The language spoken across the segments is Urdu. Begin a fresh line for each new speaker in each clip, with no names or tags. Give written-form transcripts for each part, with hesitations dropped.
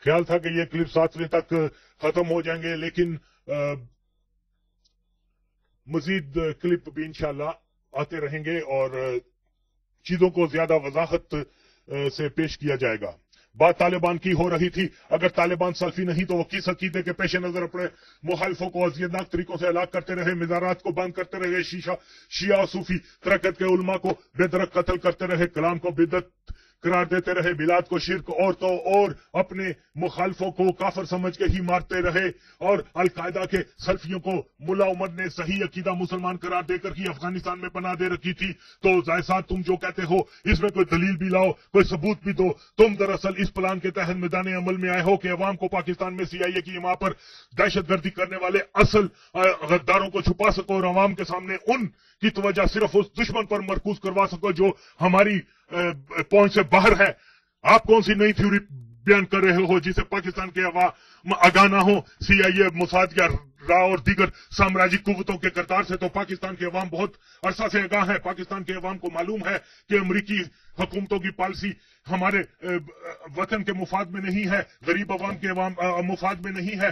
خیال تھا کہ یہ کلپ 7 بجے تک ختم ہو جائیں گے، لیکن مزید کلپ بھی انشاءاللہ آتے رہیں گے اور چیزوں کو زیادہ وضاحت سے پیش کیا جائے گا. بات طالبان کی ہو رہی تھی. اگر طالبان سلفی نہیں تو وہ کس عقیدے کے پیش نظر اپنے مخالفوں کو اذیتناک طریقوں سے ہلاک کرتے رہے، مزارات کو بند کرتے رہے، شیعہ اور صوفی طریقت کے علماء کو بے درک قتل کرتے رہے، کلام کو بدعت قرار دیتے رہے، میلاد کو شرک اور اپنے مخالفوں کو کافر سمجھ کے ہی مارتے رہے، اور القاعدہ کے سلفیوں کو ملا عمر نے صحیح عقیدہ مسلمان قرار دے کر ہی افغانستان میں پناہ دے رکھی تھی. تو ذائسا تم جو کہتے ہو اس میں کوئی دلیل بھی لاؤ، کوئی ثبوت بھی دو. تم دراصل اس پلان کے تحت میدان عمل میں آئے ہو کہ عوام کو پاکستان میں CIA کی وہاں پر دہشت گردی کرنے والے اصل غداروں کو چھپا سکو اور عوام کے سامنے ان کی توجہ صرف اس دشمن پر مرکوز کروا سکو جو ہماری پہنچ سے باہر ہے. آپ کون سی نئی تھیوری بیان کر رہے ہو جسے پاکستان کے عوام آگاہ نہ ہو؟ CIA، موساد یا را اور دیگر سامراجی قوتوں کے کردار سے تو پاکستان کے عوام بہت عرصہ سے آگاہ ہے. پاکستان کے عوام کو معلوم ہے کہ امریکی حکومتوں کی پالیسی ہمارے وطن کے مفاد میں نہیں ہے، غریب عوام کے مفاد میں نہیں ہے،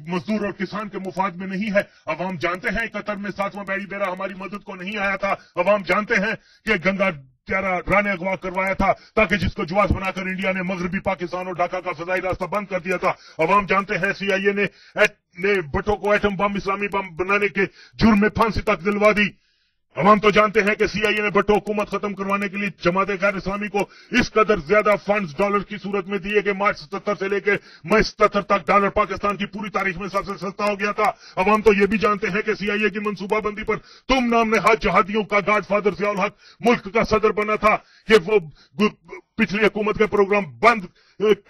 مزدور اور کسان کے مفاد میں نہیں ہے. عوام جانتے ہیں قطر میں 7واں بیڑی بیڑا ہماری مدد کو نہیں آیا تھا. عوام جانتے ہیں کہ گنگا را نے اغوا کروایا تھا تاکہ جس کو جواز بنا کر انڈیا نے مغربی پاکستان اور ڈھاکہ کا فضائی راستہ بند کر دیا تھا. عوام جانتے ہیں CIA نے بھٹو کو ایٹم بم، اسلامی بم بنانے کے جرم میں پھانسی تک دلوا دی. عوام تو جانتے ہیں کہ CIA نے بھٹو حکومت ختم کروانے کے لیے جماعت غیر اسلامی کو اس قدر زیادہ فنڈز ڈالر کی صورت میں دیے کہ مارچ 77 سے لے کے مئی 77 تک ڈالر پاکستان کی پوری تاریخ میں سب سے سستا ہو گیا تھا. عوام تو یہ بھی جانتے ہیں کہ CIA کی منصوبہ بندی پر تم نام نہاد جہادیوں کا گاڈ فادر ضیاء الحق ملک کا صدر بنا تھا کہ وہ پچھلی حکومت کے پروگرام بند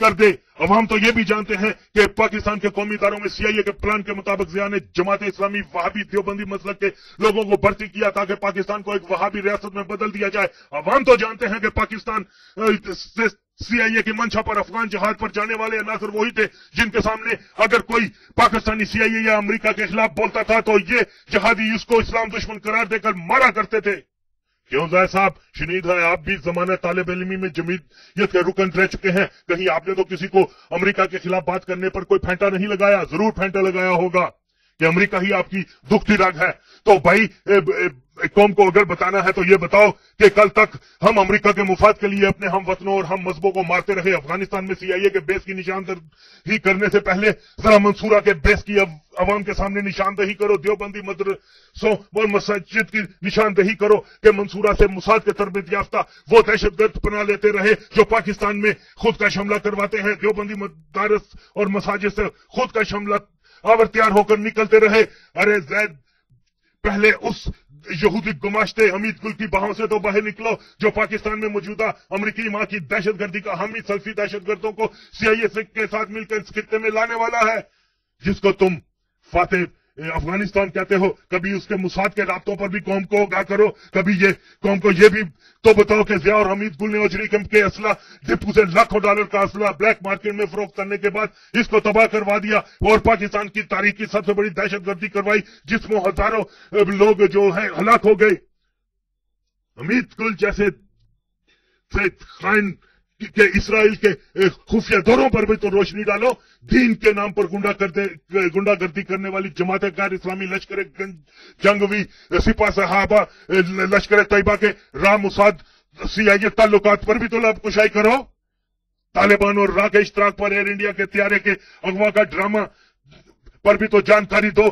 کر دے. عوام تو یہ بھی جانتے ہیں کہ پاکستان کے قومی اداروں میں CIA کے پلان کے مطابق ضیاء نے جماعت اسلامی وہابی دیوبندی مسلک کے لوگوں کو بھرتی کیا تاکہ پاکستان کو ایک وہابی ریاست میں بدل دیا جائے. عوام تو جانتے ہیں کہ پاکستان CIA کی منشا پر افغان جہاد پر جانے والے عناصر وہی تھے جن کے سامنے اگر کوئی پاکستانی CIA یا امریکہ کے خلاف بولتا تھا تو یہ جہادی اس کو اسلام دشمن قرار دے کر مارا کرتے تھے. کیوں ضیاء صاحب شنید ہے، آپ بھی زمانہ طالب علمی میں جمعیت کے رکن رہ چکے ہیں. کہیں آپ نے تو کسی کو امریکہ کے خلاف بات کرنے پر کوئی پھینٹا نہیں لگایا؟ ضرور پھینٹا لگایا ہوگا کہ امریکہ ہی آپ کی دکھتی رگ ہے. تو بھائی قوم کو اگر بتانا ہے تو یہ بتاؤ کہ کل تک ہم امریکہ کے مفاد کے لیے اپنے ہم وطنوں اور ہم مذہبوں کو مارتے رہے. افغانستان میں CIA کے بیس کی نشاندہی کرنے سے پہلے ذرا منصورہ کے بیس کی عوام کے سامنے نشاندہی کرو، دیوبندی مدرسوں اور مساجد کی نشاندہی کرو کہ منصورہ سے موساد کے تربیت یافتہ وہ دہشت گرد پناہ لیتے رہے جو پاکستان میں خود کا حملہ کرواتے ہیں. دیوبندی مدارس اور مساجد سے خود کا حملہ آور تیار ہو کر نکلتے رہے. ارے زید، پہلے اس یہودی گماشتے حمید گل کی باہوں سے تو باہر نکلو جو پاکستان میں موجودہ امریکی ماں کی دہشت گردی کا حامی سلفی دہشت گردوں کو CIA کے ساتھ مل کر اس خطے میں لانے والا ہے جس کو تم فاتح افغانستان کہتے ہو. کبھی اس کے موساد کے رابطوں پر بھی قوم کو آگاہ کرو. کبھی یہ قوم کو یہ بھی تو بتاؤ کہ ضیاء اور حمید گل نے اجری کیمپ کے اسلحہ ڈپو سے لاکھوں ڈالر کا اسلحہ بلیک مارکیٹ میں فروخت کرنے کے بعد اس کو تباہ کروا دیا اور پاکستان کی تاریخ کی سب سے بڑی دہشت گردی کروائی جس میں ہزاروں لوگ جو ہیں ہلاک ہو گئے. حمید گل جیسے خائن کہ اسرائیل کے خفیہ دوروں پر بھی تو روشنی ڈالو. دین کے نام پر گنڈا گردی کرنے والی جماعت غیر اسلامی لشکر جنگوی سپاہ صحابہ لشکر طیبہ کے راہ موساد CIA تعلقات پر بھی تو لب کشائی کرو. طالبان اور راہ کے اشتراک پر ایئر انڈیا کے طیارے کے اغوا کا ڈرامہ پر بھی تو جانکاری دو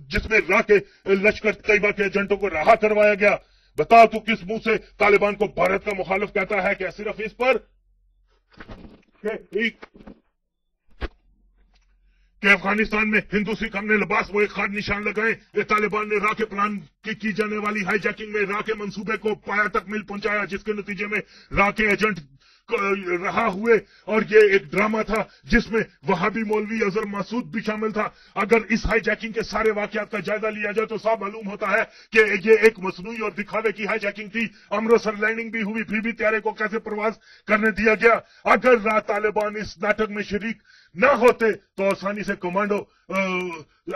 جس میں راہ کے لشکر طیبہ کے ایجنٹوں کو رہا کروایا گیا. بتاؤ تو کس منہ سے طالبان کو بھارت کا مخالف کہتا ہے؟ کہ صرف اس پر کہ افغانستان میں ہندو سکھ ہم نے لباس وہ ایک خاص نشان لگائے. طالبان نے راہ کے پلان کی جانے والی ہائی جیکنگ میں راہ کے منصوبے کو پایا تک مل پہنچایا جس کے نتیجے میں راہ کے ایجنٹ رہا ہوئے اور یہ ایک ڈرامہ تھا جس میں وہابی مولوی اظہر مسعود بھی شامل تھا. اگر اس ہائی جیکنگ کے سارے واقعات کا جائزہ لیا جائے تو صاف معلوم ہوتا ہے کہ یہ ایک مصنوعی اور دکھاوے کی ہائی جیکنگ تھی. امرتسر لینڈنگ بھی ہوئی پھر بھی طیارے کو کیسے پرواز کرنے دیا گیا؟ اگر طالبان اس ناٹک میں شریک نہ ہوتے تو آسانی سے کمانڈو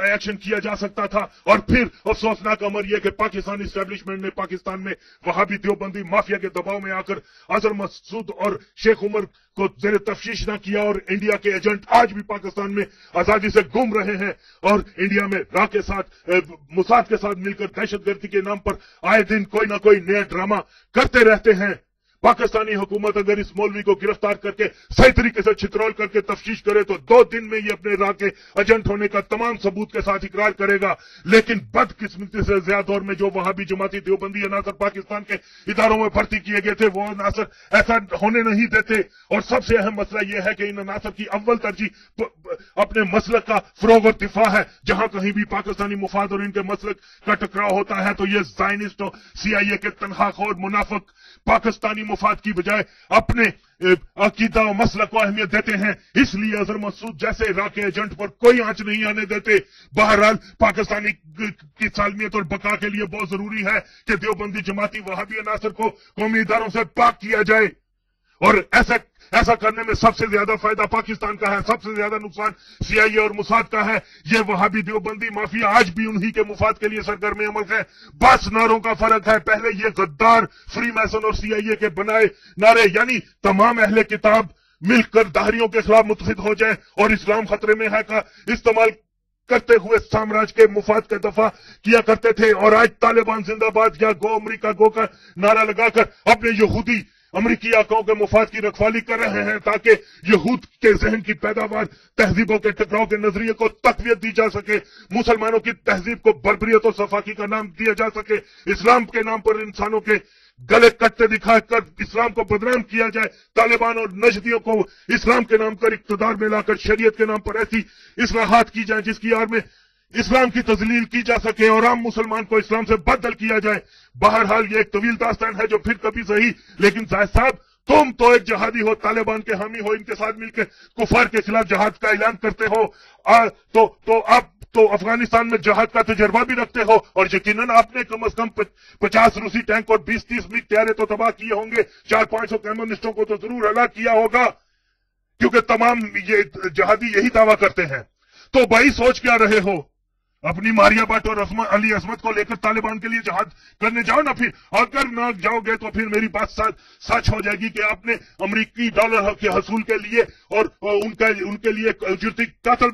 ایکشن کیا جا سکتا تھا. اور پھر افسوسناک امر یہ کہ پاکستانی اسٹیبلشمنٹ نے پاکستان میں وہابی دیوبندی مافیا کے دباؤ میں آ کر اظہر مسعود اور شیخ عمر کو زیر تفتیش نہ کیا, اور انڈیا کے ایجنٹ آج بھی پاکستان میں آزادی سے گھوم رہے ہیں اور انڈیا میں را کے ساتھ موساد کے ساتھ مل کر دہشت گردی کے نام پر آئے دن کوئی نہ کوئی نیا ڈرامہ کرتے رہتے ہیں. پاکستانی حکومت اگر اس مولوی کو گرفتار کر کے صحیح طریقے سے چھترول کر کے تفتیش کرے تو 2 دن میں یہ اپنے راہ کے ایجنٹ ہونے کا تمام ثبوت کے ساتھ اقرار کرے گا. لیکن بدقسمتی سے زیادہ دور میں جو وہابی جماعتی دیوبندی عناصر پاکستان کے اداروں میں بھرتی کیے گئے تھے وہ عناصر ایسا ہونے نہیں دیتے. اور سب سے اہم مسئلہ یہ ہے کہ ان عناصر کی اول ترجیح اپنے مسلک کا فروغ اور دفاع ہے. جہاں کہیں بھی پاکستانی مفاد اور ان کے مسلک کا ٹکراؤ ہوتا ہے تو یہ زائنسٹ اور CIA کے تنہا خور منافق پاکستانی مفاد کی بجائے اپنے عقیدہ و مسلک کو اہمیت دیتے ہیں. اس لیے اظہر مسعود جیسے عراق ایجنٹ پر کوئی آنچ نہیں آنے دیتے. بہرحال پاکستانی کی سالمیت اور بقا کے لیے بہت ضروری ہے کہ دیوبندی جماعتی وہابی عناصر کو قومی اداروں سے پاک کیا جائے, اور ایسا کرنے میں سب سے زیادہ فائدہ پاکستان کا ہے, سب سے زیادہ نقصان CIA اور موساد کا ہے. یہ وہابی دیوبندی مافیا آج بھی انہی کے مفاد کے لیے سرگرم عمل ہے. بس نعروں کا فرق ہے. پہلے یہ غدار فری میسن اور CIA کے بنائے نعرے, یعنی تمام اہل کتاب مل کر داہریوں کے خلاف متحد ہو جائیں اور اسلام خطرے میں ہے کا استعمال کرتے ہوئے سامراج کے مفاد کا دفاع کیا کرتے تھے. اور آج طالبان زندہ باد یا گو امریکہ گو کا نعرہ لگا کر اپنے یہودی امریکی آقاؤں کے مفاد کی رکھوالی کر رہے ہیں تاکہ یہود کے ذہن کی پیداوار تہذیبوں کے ٹکراؤ کے نظریے کو تقویت دی جا سکے, مسلمانوں کی تہذیب کو بربریت و صفاقی کا نام دیا جا سکے, اسلام کے نام پر انسانوں کے گلے کٹتے دکھا کر اسلام کو بدنام کیا جائے, طالبان اور نجدیوں کو اسلام کے نام پر اقتدار میں لا کر شریعت کے نام پر ایسی اصلاحات کی جائیں جس کی آڑ میں اسلام کی تذلیل کی جا سکے اور عام مسلمان کو اسلام سے بدل کیا جائے. بہرحال یہ ایک طویل داستان ہے جو پھر کبھی صحیح, لیکن زاہد صاحب تم تو ایک جہادی ہو, طالبان کے حامی ہو, ان کے ساتھ مل کے کفار کے خلاف جہاد کا اعلان کرتے ہو, تو اب تو افغانستان میں جہاد کا تجربہ بھی رکھتے ہو, اور یقیناً آپ نے کم از کم 50 روسی ٹینک اور 20-30 مگ طیارے تو تباہ کیے ہوں گے, 400-500 کمیونسٹوں کو تو ضرور ہلاک کیا ہوگا, کیونکہ تمام یہ جہادی یہی دعویٰ کرتے ہیں. تو بھائی سوچ کیا رہے ہو؟ اپنی ماریا بٹ اور علی عصمت کو لے کر طالبان کے لیے جہاد کرنے جاؤ نا. پھر اگر نہ جاؤ گے تو پھر میری بات سچ ہو جائے گی کہ آپ نے امریکی ڈالر کے حصول کے لیے اور ان کے لیے اجرتی قاتل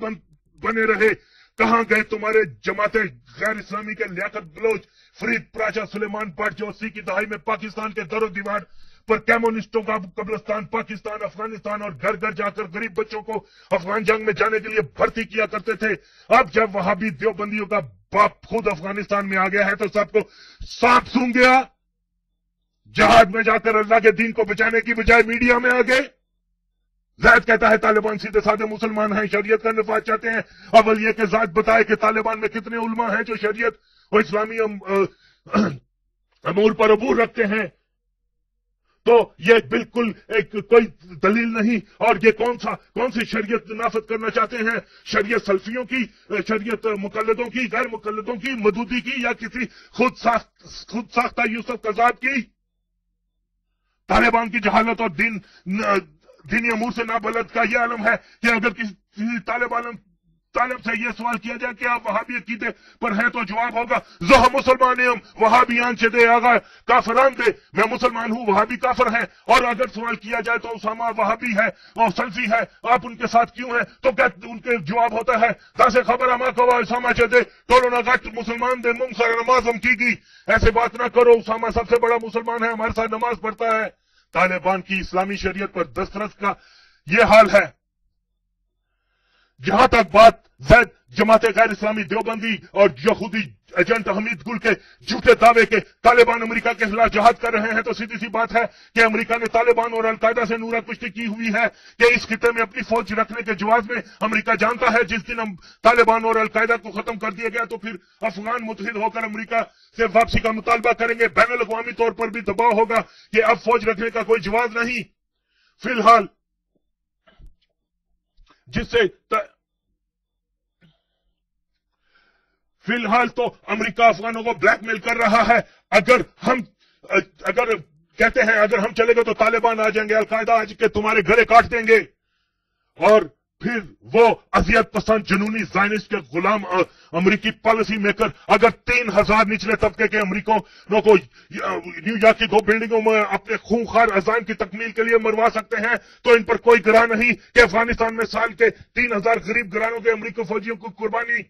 بنے رہے. کہاں گئے تمہارے جماعت غیر اسلامی کے لیاقت بلوچ, فرید پراچا, سلیمان بٹ جو 80 کی دہائی میں پاکستان کے در و دیوار پر کمیونسٹوں کا قبرستان پاکستان افغانستان اور گھر گھر جا کر غریب بچوں کو افغان جنگ میں جانے کے لیے بھرتی کیا کرتے تھے. اب جب وہابی دیوبندیوں کا باپ خود افغانستان میں آ گیا ہے تو سب کو سانپ سونگ گیا. جہاد میں جا کر اللہ کے دین کو بچانے کی بجائے میڈیا میں آ گئے. زید کہتا ہے طالبان سیدھے سادے مسلمان ہیں, شریعت کا نفاذ چاہتے ہیں. اول یہ کہ زید بتائے کہ طالبان میں کتنے علماء ہیں جو شریعت اور اسلامی امور پر عبور رکھتے ہیں. تو یہ بالکل ایک کوئی دلیل نہیں. اور یہ کون سی شریعت نافذ کرنا چاہتے ہیں؟ شریعت سلفیوں کی, شریعت مقلدوں کی, غیر مقلدوں کی, مودودی کی, یا کسی خود ساختہ یوسف قذاب کی؟ طالبان کی جہالت اور دینی امور سے نابلد کا یہ علم ہے کہ اگر کسی طالب سے یہ سوال کیا جائے کہ آپ وہابی عقیدے پر ہیں تو جواب ہوگا زہ مسلمان ہم وہابیان چھ دے آگا کافران دے, میں مسلمان ہوں وہابی کافر ہیں. اور اگر سوال کیا جائے تو اسامہ وہابی ہے اور سلفی ہے, آپ ان کے ساتھ کیوں ہیں؟ تو کیا ان کے جواب ہوتا ہے دس خبر اما کوا اسامہ چھ دے ٹولو نہ گٹ مسلمان دے منگ سر نماز ہم کی گی. ایسے بات نہ کرو, اسامہ سب سے بڑا مسلمان ہے, ہمارے ساتھ نماز پڑھتا ہے. طالبان کی اسلامی شریعت پر دسترس کا یہ حال ہے. جہاں تک بات زید جماعت غیر اسلامی دیوبندی اور یہودی ایجنٹ حمید گل کے جھوٹے دعوے کے طالبان امریکہ کے خلاف جہاد کر رہے ہیں تو سیدھی سی بات ہے کہ امریکہ نے طالبان اور القاعدہ سے نورہ کشتی کی ہوئی ہے کہ اس خطے میں اپنی فوج رکھنے کے جواز میں امریکہ جانتا ہے جس دن ہم طالبان اور القاعدہ کو ختم کر دیا گیا تو پھر افغان متحد ہو کر امریکہ سے واپسی کا مطالبہ کریں گے. بین الاقوامی طور پر بھی دباؤ ہوگا کہ اب فوج رکھنے کا کوئی جواز نہیں. فی الحال تو امریکہ افغانوں کو بلیک میل کر رہا ہے. اگر کہتے ہیں اگر ہم چلے گئے تو طالبان آ جائیں گے, القاعدہ آج کے تمہارے گھرے کاٹ دیں گے, اور پھر وہ اذیت پسند جنونی زائنسٹ کے غلام امریکی پالیسی میکر اگر 3000 نچلے طبقے کے امریکوں کو نیو یارک کی 2 بلڈنگوں میں اپنے خونخوار عزائم کی تکمیل کے لیے مروا سکتے ہیں تو ان پر کوئی گراں نہیں کہ افغانستان میں سال کے 3000 غریب گرانوں کے امریکی فوجیوں کو قربانی